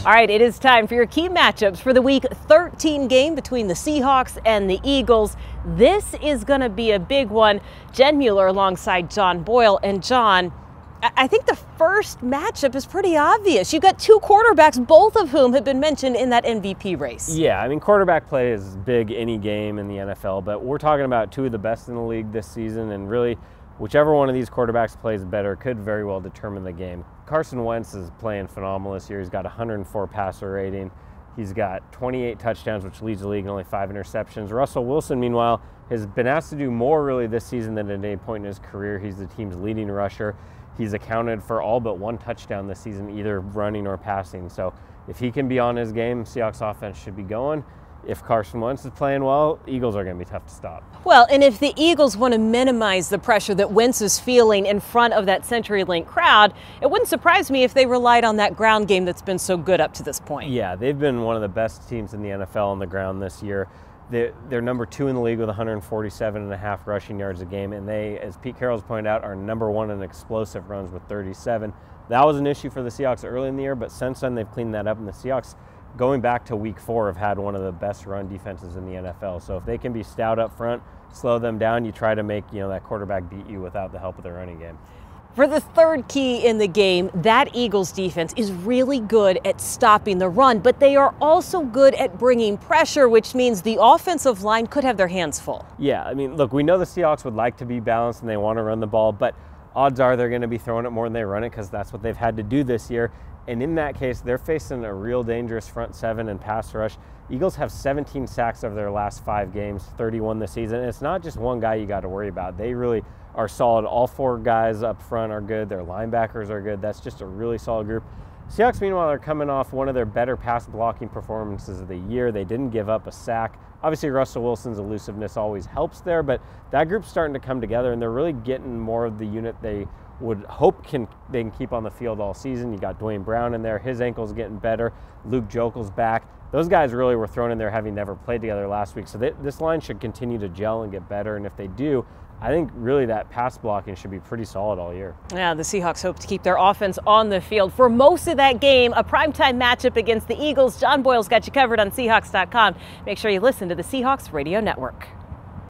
All right, it is time for your key matchups for the Week 13 game between the Seahawks and the Eagles. This is going to be a big one. Jen Mueller alongside John Boyle. And John, I think the first matchup is pretty obvious. You've got two quarterbacks, both of whom have been mentioned in that MVP race. Yeah, I mean, quarterback play is big any game in the NFL, but we're talking about two of the best in the league this season, and really, whichever one of these quarterbacks plays better could very well determine the game. Carson Wentz is playing phenomenal this year. He's got 104 passer rating. He's got 28 touchdowns, which leads the league, and only 5 interceptions. Russell Wilson, meanwhile, has been asked to do more really this season than at any point in his career. He's the team's leading rusher. He's accounted for all but 1 touchdown this season, either running or passing. So if he can be on his game, Seahawks offense should be going. If Carson Wentz is playing well, Eagles are going to be tough to stop. Well, and if the Eagles want to minimize the pressure that Wentz is feeling in front of that CenturyLink crowd, it wouldn't surprise me if they relied on that ground game that's been so good up to this point. Yeah, they've been one of the best teams in the NFL on the ground this year. They're number 2 in the league with 147.5 rushing yards a game, and they, as Pete Carroll's pointed out, are number 1 in explosive runs with 37. That was an issue for the Seahawks early in the year, but since then they've cleaned that up, and the Seahawks, going back to week 4, have had one of the best run defenses in the NFL. So if they can be stout up front, slow them down, you try to make that quarterback beat you without the help of the running game. For the third key in the game, that Eagles defense is really good at stopping the run, but they are also good at bringing pressure, which means the offensive line could have their hands full. Yeah, I mean, look, we know the Seahawks would like to be balanced and they want to run the ball, but odds are they're going to be throwing it more than they run it because that's what they've had to do this year. And in that case, they're facing a real dangerous front 7 and pass rush. Eagles have 17 sacks over their last 5 games, 31 this season. And it's not just one guy you got to worry about. They really are solid. All 4 guys up front are good. Their linebackers are good. That's just a really solid group. Seahawks, meanwhile, are coming off one of their better pass blocking performances of the year. They didn't give up a sack. Obviously, Russell Wilson's elusiveness always helps there, but that group's starting to come together, and they're really getting more of the unit they would hope they can keep on the field all season. You got Dwayne Brown in there. His ankle's getting better. Luke Jokel's back. Those guys really were thrown in there having never played together last week. So this line should continue to gel and get better. And if they do, I think really that pass blocking should be pretty solid all year. Yeah, the Seahawks hope to keep their offense on the field for most of that game. A primetime matchup against the Eagles. John Boyle's got you covered on Seahawks.com. Make sure you listen to the Seahawks Radio Network.